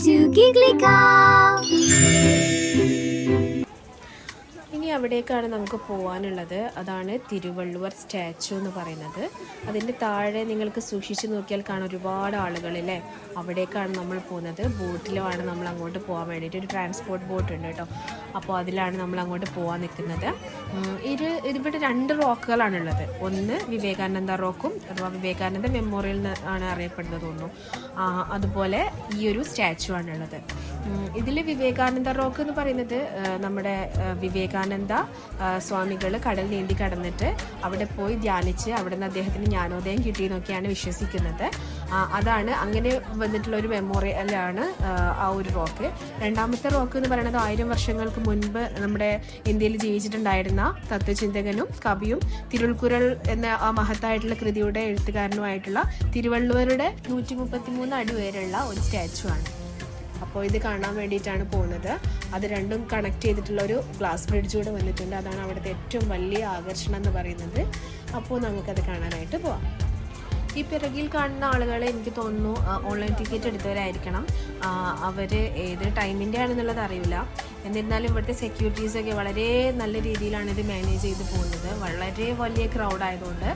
to Giggly Cow. ഇനി അവിടേക്കാണ് നമുക്ക് പോകാനുള്ളത്. അതാണ് തിരുവള്ളുവർ സ്റ്റാച്ചു എന്ന് പറയുന്നത്. അതിൻ്റെ താഴെ നിങ്ങൾക്ക് സൂക്ഷിച്ച് നോക്കിയാൽ കാണാൻ ഒരുപാട് ആളുകളല്ലേ. അവിടേക്കാണ് നമ്മൾ പോകുന്നത്. ബോട്ടിലുമാണ് നമ്മൾ അങ്ങോട്ട് പോകാൻ വേണ്ടിയിട്ട്. ഒരു ട്രാൻസ്പോർട്ട് ബോട്ട് ഉണ്ട് കേട്ടോ. അപ്പോൾ അതിലാണ് നമ്മൾ അങ്ങോട്ട് പോകാൻ നിൽക്കുന്നത്. ഇതിവിടെ 2 റോക്കുകളാണുള്ളത്. ഒന്ന് വിവേകാനന്ദ റോക്കും അഥവാ വിവേകാനന്ദ മെമ്മോറിയൽ ആണ് അറിയപ്പെടുന്നത് തോന്നുന്നു. അതുപോലെ ഈ ഒരു സ്റ്റാച്ചു ആണുള്ളത്. ഇതിൽ വിവേകാനന്ദ റോക്ക് എന്ന് പറയുന്നത് നമ്മുടെ വിവേകാനന്ദ സ്വാമികൾ കടൽ നീന്തി കടന്നിട്ട് അവിടെ പോയി ധ്യാനിച്ച് അവിടെ നിന്ന് അദ്ദേഹത്തിന് ജ്ഞാനോദയം കിട്ടിയെന്നൊക്കെയാണ് വിശ്വസിക്കുന്നത്. അതാണ് അങ്ങനെ വന്നിട്ടുള്ള ഒരു മെമ്മോറിയലാണ് ആ ഒരു റോക്ക്. രണ്ടാമത്തെ റോക്ക് എന്ന് പറയുന്നത് 1000 വർഷങ്ങൾക്ക് മുൻപ് നമ്മുടെ ഇന്ത്യയിൽ ജീവിച്ചിട്ടുണ്ടായിരുന്ന തത്വചിന്തകനും കവിയും തിരുൾക്കുറൾ എന്ന ആ മഹത്തായിട്ടുള്ള കൃതിയുടെ എഴുത്തുകാരനുമായിട്ടുള്ള തിരുവള്ളുവരുടെ 133 അടി ഉയരമുള്ള ഒരു സ്റ്റാച്ചു ആണ്. അപ്പോൾ ഇത് കാണാൻ വേണ്ടിയിട്ടാണ് പോകുന്നത്. അത് രണ്ടും കണക്ട് ചെയ്തിട്ടുള്ള ഒരു ഗ്ലാസ് ബ്രിഡ്ജ് കൂടെ വന്നിട്ടുണ്ട്. അതാണ് അവിടുത്തെ ഏറ്റവും വലിയ ആകർഷണം എന്ന് പറയുന്നത്. അപ്പോൾ നമുക്കത് കാണാനായിട്ട് പോവാം. ഈ പിറകിൽ കാണുന്ന ആളുകളെ എനിക്ക് തോന്നുന്നു ഓൺലൈൻ ടിക്കറ്റ് എടുത്തവരായിരിക്കണം. അവർ ഏത് ടൈമിൻ്റെ ആണെന്നുള്ളത് അറിയില്ല. എന്നിരുന്നാലും ഇവിടുത്തെ സെക്യൂരിറ്റീസൊക്കെ വളരെ നല്ല രീതിയിലാണ് ഇത് മാനേജ് ചെയ്ത് പോകുന്നത്. വളരെ വലിയ ക്രൗഡായതുകൊണ്ട്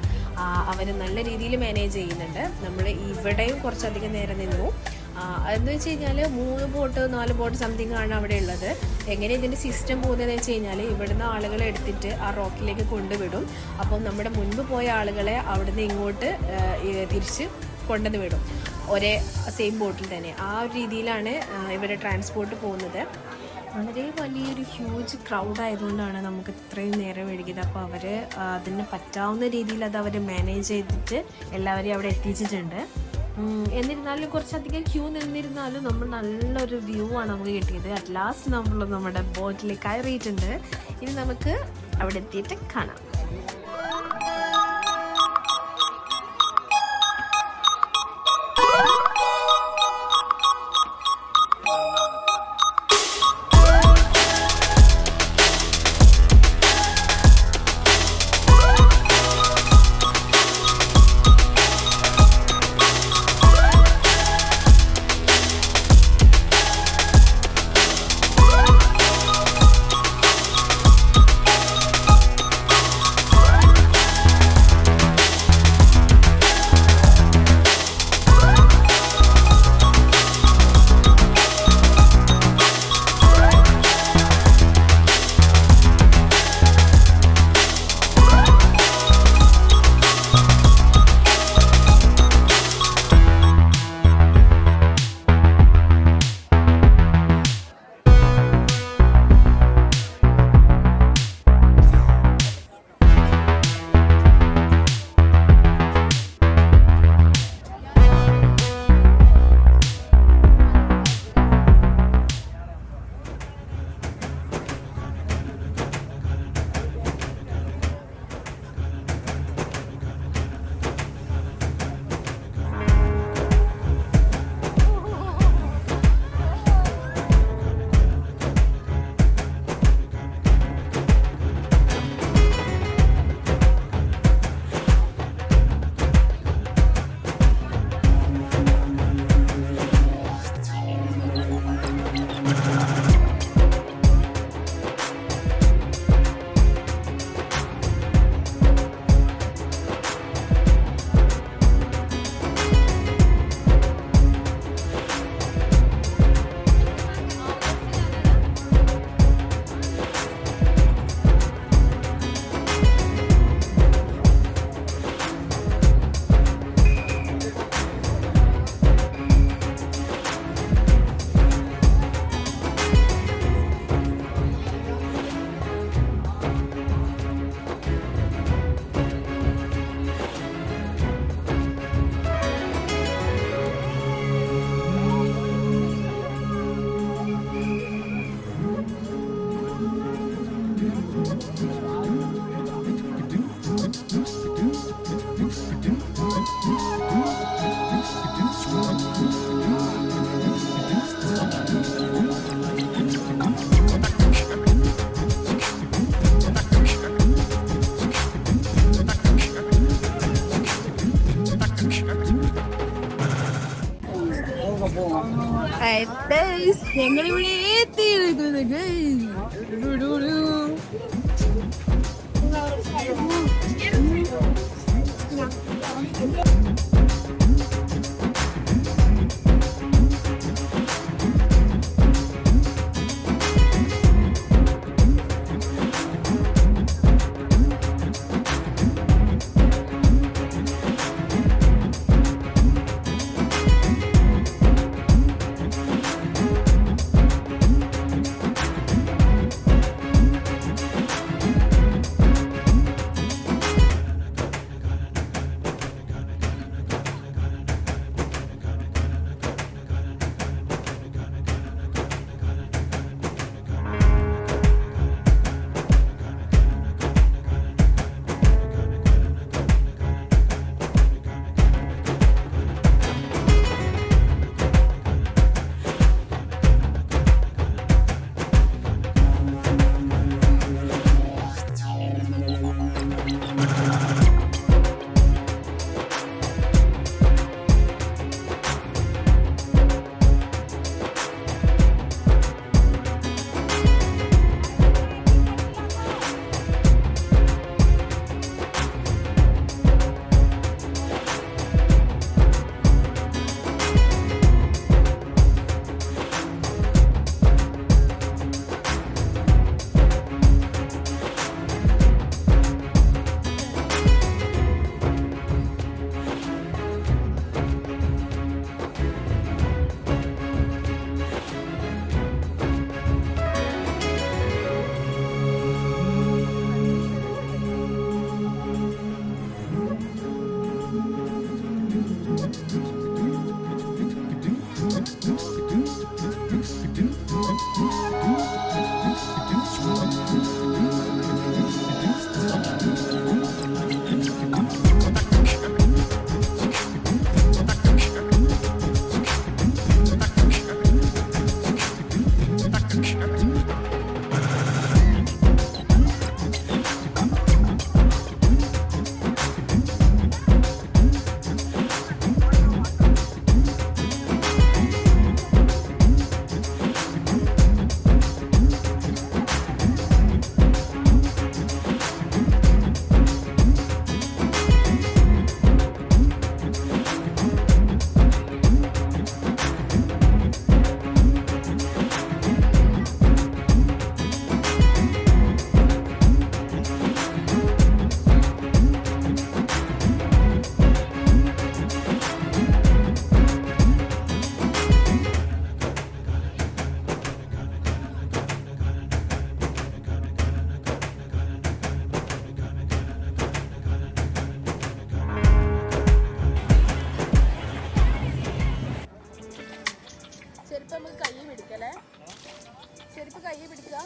അവർ നല്ല രീതിയിൽ മാനേജ് ചെയ്യുന്നുണ്ട്. നമ്മൾ ഇവിടെയും കുറച്ചധികം നേരം നിന്നു. എന്ന് വെച്ച് കഴിഞ്ഞാൽ 3 ബോട്ട് 4 ബോട്ട് സംതിങ് ആണ് അവിടെ ഉള്ളത്. എങ്ങനെ ഇതിൻ്റെ സിസ്റ്റം പോകുന്നതെന്ന് വെച്ച് കഴിഞ്ഞാൽ ഇവിടുന്ന് ആളുകളെ എടുത്തിട്ട് ആ റോക്കിലേക്ക് കൊണ്ടുവിടും. അപ്പം നമ്മുടെ മുൻപ് പോയ ആളുകളെ അവിടുന്ന് ഇങ്ങോട്ട് തിരിച്ച് കൊണ്ടുവന്ന് വിടും, ഒരേ സെയിം ബോട്ടിൽ തന്നെ. ആ ഒരു രീതിയിലാണ് ഇവരുടെ ട്രാൻസ്പോർട്ട് പോകുന്നത്. വളരെ വലിയൊരു ഹ്യൂജ് ക്രൗഡ് ആയതുകൊണ്ടാണ് നമുക്ക് ഇത്രയും നേരം വൈകിയത്. അപ്പോൾ അവർ അതിന് പറ്റാവുന്ന രീതിയിൽ അത് അവർ മാനേജ് ചെയ്തിട്ട് എല്ലാവരെയും അവിടെ എത്തിച്ചിട്ടുണ്ട്. എന്നിരുന്നാലും കുറച്ചധികം ക്യൂ നിന്നിരുന്നാലും നമ്മൾ നല്ലൊരു വ്യൂ ആണ് നമുക്ക് കിട്ടിയത്. അറ്റ് ലാസ്റ്റ് നമ്മൾ നമ്മുടെ ബോട്ടിൽ കയറിയിട്ടുണ്ട്. ഇനി നമുക്ക് അവിടെ എത്തിയിട്ട് കാണാം. ഞങ്ങളിവിടെ എത്തിയിരിക്കുന്നത് ചെരുപ്പ് നമുക്ക് കൈ പിടിക്കല്ലേ ചെരുപ്പ് കൈ പിടിക്കുക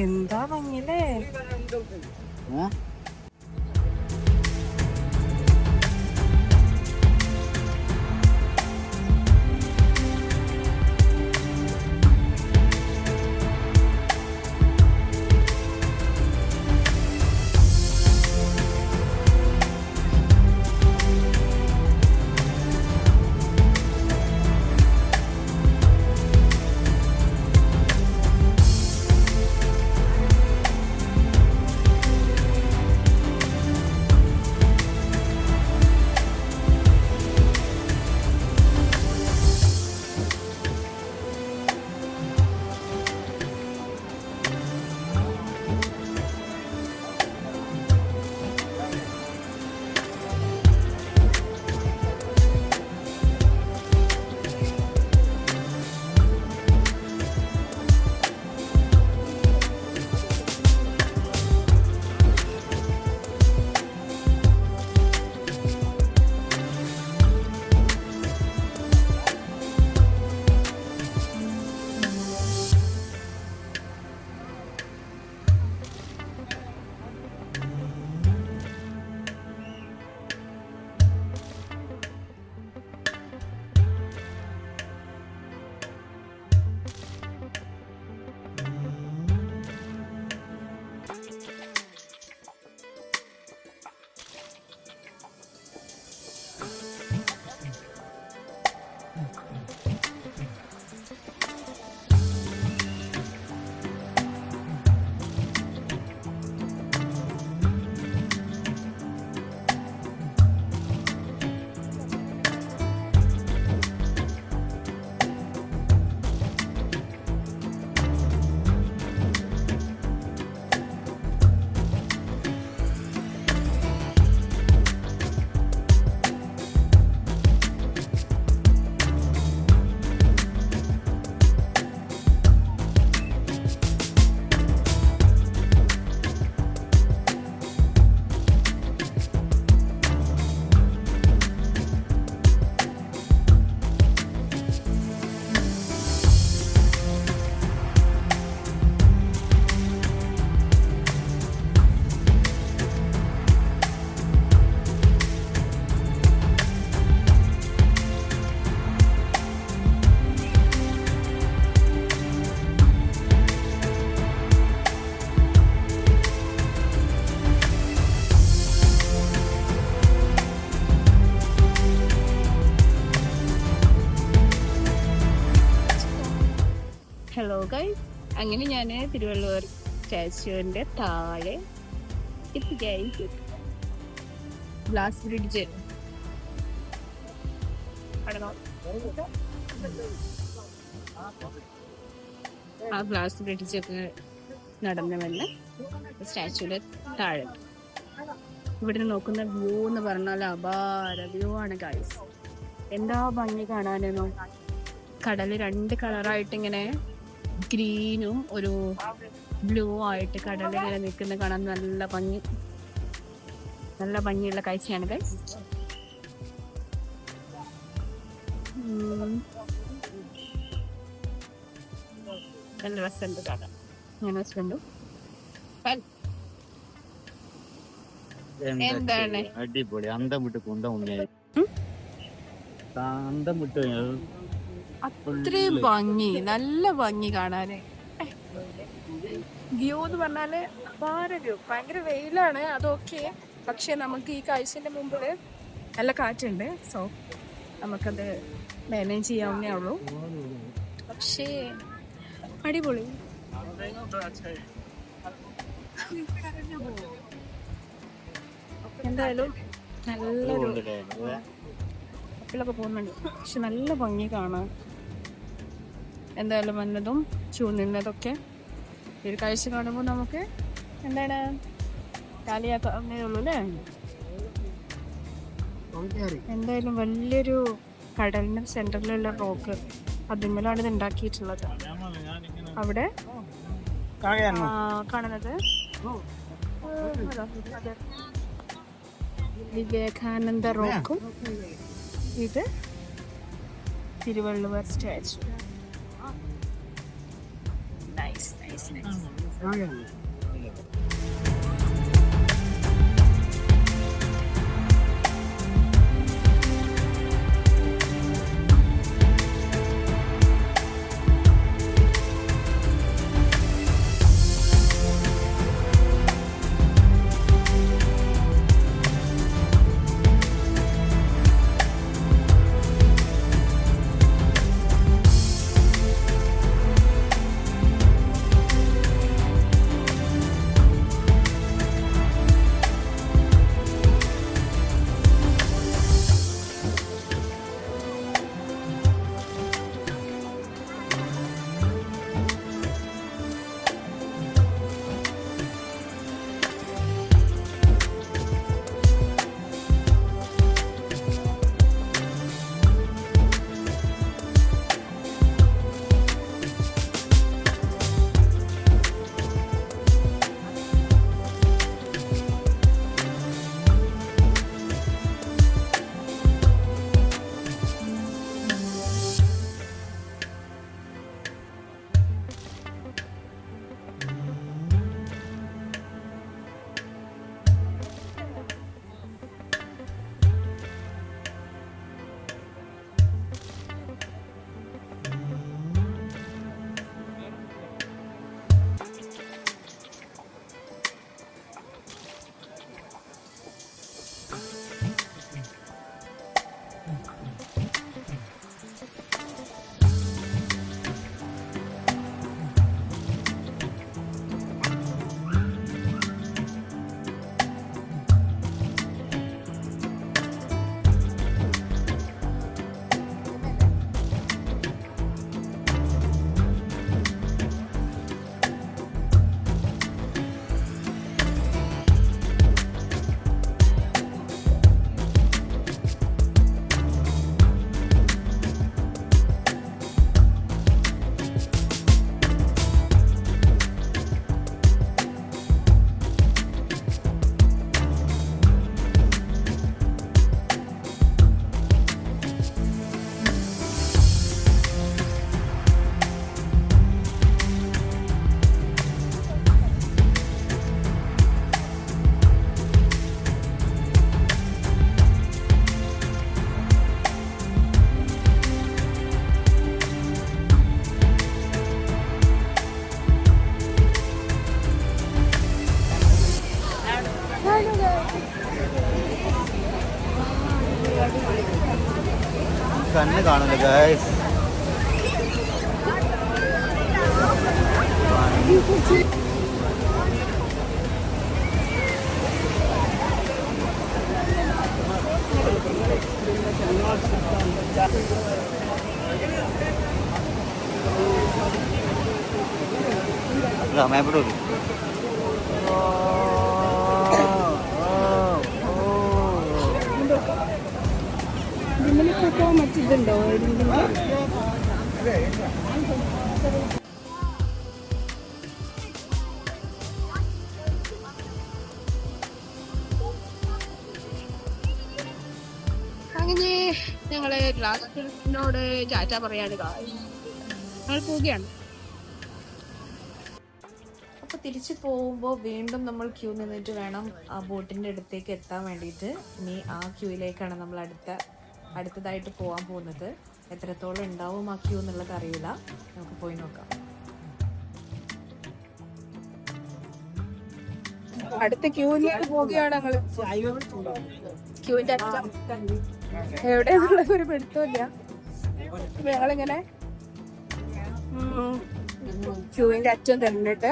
എന്താ ഭംഗിയല്ലേ ഹലോ ഗൈസ്, അങ്ങനെ ഞാൻ തിരുവള്ളുവർ സ്റ്റാച്യുവിൻ്റെ താഴെ എത്തി. ഗ്ലാസ് ബ്രിഡ്ജ് ആ ഗ്ലാസ് ബ്രിഡ്ജൊക്കെ നടന്നു വന്ന് സ്റ്റാച്യൂവിൻ്റെ താഴെ. ഇവിടുന്ന് നോക്കുന്ന വ്യൂ എന്ന് പറഞ്ഞാൽ അപാര വ്യൂ ആണ് ഗൈസ്. എന്താ ഭംഗി കാണാനെന്നോ. കടൽ 2 കളറായിട്ട് ഇങ്ങനെ ഗ്രീനും ഒരു ബ്ലൂ ആയിട്ട് കടൽ ഇങ്ങനെ നിൽക്കുന്ന കാണാൻ നല്ല ഭംഗിയുള്ള കാഴ്ചയാണ് ഗൈസ്. നല്ല രസമുണ്ട് കാണാൻ. ഞാൻ ഹസ്ബൻഡും എന്താണ് അടിപൊളി അന്തം വിട്ട് അത്രയും ഭംഗി, നല്ല ഭംഗി കാണാന്. വ്യൂ എന്ന് പറഞ്ഞാല് അപാര വ്യൂ. ഭയങ്കര വെയിലാണ്, അതൊക്കെ. പക്ഷെ നമുക്ക് ഈ കാഴ്ചന്റെ മുമ്പിൽ നല്ല കാറ്റുണ്ട്. സോ നമുക്കത് മാനേജ് ചെയ്യാവുന്നേ ഉള്ളൂ. പക്ഷേ അടിപൊളി. എന്തായാലും നല്ലൊരു കപ്പിലൊക്കെ പോകുന്നുണ്ട്. പക്ഷെ നല്ല ഭംഗി കാണാൻ. എന്തായാലും വന്നതും നിന്നതൊക്കെ ഈ ഒരു കാഴ്ച കാണുമ്പോൾ നമുക്ക് എന്താണ് കാലിയാക്കാവുന്നേ ഉള്ളൂ അല്ലേ. എന്തായാലും വലിയൊരു കടലിന് സെന്ററിലുള്ള റോക്ക്, അതിന്മേലാണ് ഇത് ഉണ്ടാക്കിയിട്ടുള്ളത്. അവിടെ കാണുന്നത് വിവേകാനന്ദ റോക്കും ഇത് Thiruvalluvar statue. Nice nice nice. കണ്ണ് കാണുന്നു ഗൈസ്. ഇതിമ്മലിപ്പോ മറ്റിതുണ്ടോ? അങ്ങനെ ഞങ്ങള് ഗ്ലാസിനോട് ടാറ്റ പറയാണ്. ഞങ്ങൾ പോവുകയാണ്. അപ്പോൾ തിരിച്ചു പോകുമ്പോൾ വീണ്ടും നമ്മൾ ക്യൂ നിന്നിട്ട് വേണം ആ ബോട്ടിൻ്റെ അടുത്തേക്ക് എത്താൻ വേണ്ടിയിട്ട്. ഇനി ആ ക്യൂയിലേക്കാണ് നമ്മൾ അടുത്തതായിട്ട് പോകാൻ പോകുന്നത്. എത്രത്തോളം ഉണ്ടാവും ആ ക്യൂ എന്നുള്ളത് അറിയില്ല. നമുക്ക് പോയി നോക്കാം. അടുത്ത ക്യൂവിലേക്ക് പോവുകയാണ് ഞങ്ങള്. ക്യൂവിന്റെ അറ്റം എവിടെയാണുള്ളത് ഒരു പിടുത്തമില്ല. ഞങ്ങളിങ്ങനെ ക്യൂവിന്റെ അറ്റം തന്നിട്ട്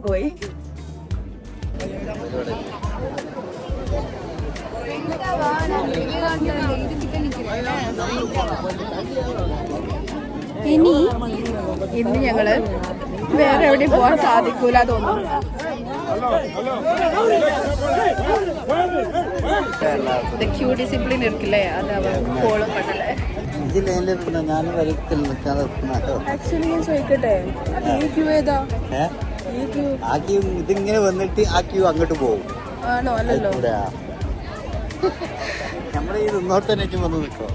പോയി. ഇന്ന് ഞങ്ങള് വേറെ എവിടെയും പോകാൻ സാധിക്കൂല തോന്നുന്നു. ക്യൂ ഡിസിപ്ലിൻ ഇരിക്കില്ലേ, അത് അവർ ഫോളോ പണ്ടല്ലേ. ആക്ച്വലി ഞാൻ ചോദിക്കട്ടെ, ഈ ക്യൂ ഏതാ? ആ ക്യൂ ഇതിങ്ങനെ വന്നിട്ട് ആ ക്യൂ അങ്ങോട്ട് പോകും. ആണോ? അല്ലല്ലോ, നമ്മള് ഈ ഇന്നോട്ട് തന്നെ വന്ന് നിൽക്കോ.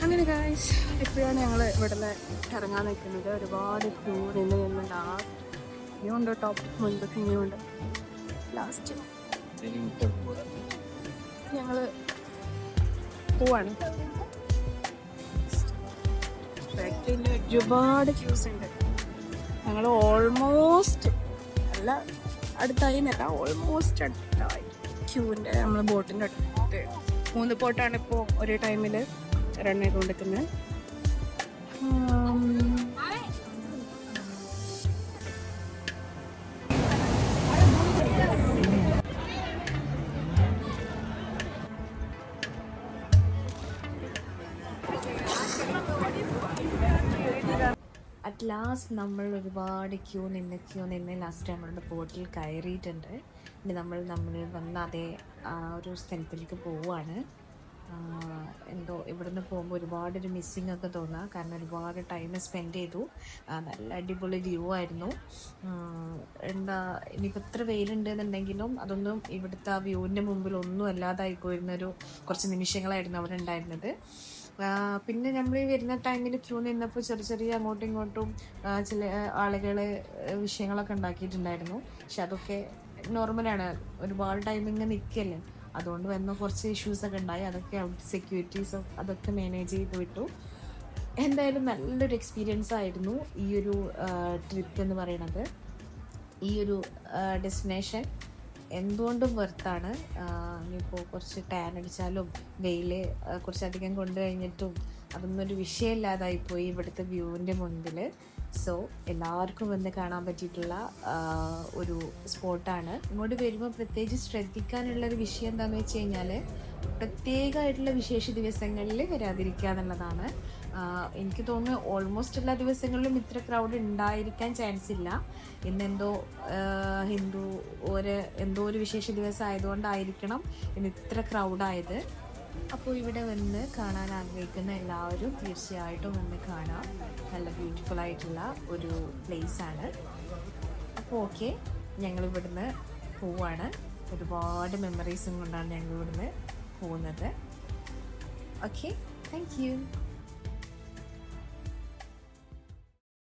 അങ്ങനെ ഗായ്സ്, എപ്പോഴാണ് ഞങ്ങൾ ഇവിടുന്ന് ഇറങ്ങാൻ നിൽക്കുന്നത്. ഒരുപാട് ക്യൂ നിന്നുണ്ട്. ആ ഇനിയുണ്ട്, ടോപ്പ് മുൻപൊക്കെ ഇനിയുണ്ട്. ലാസ്റ്റ് ഞങ്ങൾ പോവാണ്. ഒരുപാട് ക്യൂസ് ഉണ്ട്. ഞങ്ങൾ ഓൾമോസ്റ്റ് അല്ല അടുത്തായി എന്നല്ല, ഓൾമോസ്റ്റ് അടുത്തായി ക്യൂവിൻ്റെ. നമ്മൾ ബോട്ടിൻ്റെ അടുത്ത് 3 ബോട്ടാണ് ഇപ്പോൾ ഒരേ ടൈമിൽ റൺ ചെയ്തുകൊണ്ടിരിക്കുന്നത്. അറ്റ് ലാസ്റ്റ് നമ്മൾ ഒരുപാട് ക്യൂ നിന്ന് ലാസ്റ്റ് നമ്മളുടെ ബോട്ടിൽ കയറിയിട്ടുണ്ട്. ഇനി നമ്മൾ വന്ന അതേ ആ ഒരു സ്ഥലത്തിലേക്ക് പോവുകയാണ്. എന്തോ ഇവിടുന്ന് പോകുമ്പോൾ ഒരുപാടൊരു മിസ്സിങ് ഒക്കെ തോന്നുക. കാരണം ഒരുപാട് ടൈം സ്പെൻഡ് ചെയ്തു. നല്ല അടിപൊളി വ്യൂ ആയിരുന്നു. ഇനിയിപ്പോൾ ഇത്ര വെയിലുണ്ട് എന്നുണ്ടെങ്കിലും അതൊന്നും ഇവിടുത്തെ ആ വ്യൂവിൻ്റെ മുമ്പിൽ ഒന്നും അല്ലാതായി പോയിരുന്നൊരു കുറച്ച് നിമിഷങ്ങളായിരുന്നു അവിടെ ഉണ്ടായിരുന്നത്. പിന്നെ നമ്മൾ വരുന്ന ടൈമിൽ ക്യൂ നിന്നപ്പോൾ ചെറിയ അങ്ങോട്ടും ഇങ്ങോട്ടും ചില ആളുകൾ വിഷയങ്ങളൊക്കെ ഉണ്ടാക്കിയിട്ടുണ്ടായിരുന്നു. പക്ഷെ അതൊക്കെ നോർമലാണ്, ഒരുപാട് ടൈമിങ് നിൽക്കല്ലേ, അതുകൊണ്ട് വന്ന കുറച്ച് ഇഷ്യൂസൊക്കെ ഉണ്ടായി. അതൊക്കെ അവിടുത്തെ സെക്യൂരിറ്റീസും അതൊക്കെ മാനേജ് ചെയ്ത് വിട്ടു. എന്തായാലും നല്ലൊരു എക്സ്പീരിയൻസ് ആയിരുന്നു ഈ ഒരു ട്രിപ്പ് എന്ന് പറയുന്നത്. ഈ ഒരു ഡെസ്റ്റിനേഷൻ എന്തുകൊണ്ടും വെർത്താണ്. ഇനിയിപ്പോൾ കുറച്ച് ടാൻ അടിച്ചാലും വെയിൽ കുറച്ചധികം കൊണ്ടു കഴിഞ്ഞിട്ടും അതൊന്നും ഒരു വിഷയമില്ലാതായിപ്പോയി ഇവിടുത്തെ വ്യൂവിൻ്റെ മുൻപിൽ. സോ എല്ലാവർക്കും വന്ന് കാണാൻ പറ്റിയിട്ടുള്ള ഒരു സ്പോട്ടാണ്. ഇങ്ങോട്ട് വരുമ്പോൾ പ്രത്യേകിച്ച് ശ്രദ്ധിക്കാനുള്ളൊരു വിഷയം എന്താണെന്ന് വെച്ച് കഴിഞ്ഞാൽ, പ്രത്യേകമായിട്ടുള്ള വിശേഷ ദിവസങ്ങളിൽ വരാതിരിക്കുക എന്നുള്ളതാണ്. എനിക്ക് തോന്നുന്നു ഓൾമോസ്റ്റ് എല്ലാ ദിവസങ്ങളിലും ഇത്ര ക്രൗഡ് ഉണ്ടായിരിക്കാൻ ചാൻസ് ഇല്ല. ഇന്നെന്തോ എന്തോ ഒരു വിശേഷ ദിവസം ആയതുകൊണ്ടായിരിക്കണം ഇന്ന് ഇത്ര ക്രൗഡായത്. അപ്പോൾ ഇവിടെ വന്ന് കാണാൻ ആഗ്രഹിക്കുന്ന എല്ലാവരും തീർച്ചയായിട്ടും വന്ന് കാണാം. നല്ല ബ്യൂട്ടിഫുൾ ആയിട്ടുള്ള ഒരു പ്ലേസാണ്. അപ്പോൾ ഓക്കെ, ഞങ്ങളിവിടുന്ന് പോവാണ്. ഒരുപാട് മെമ്മറീസും കൊണ്ടാണ് ഞങ്ങളിവിടുന്ന് പോകുന്നത്. Okay, thank you.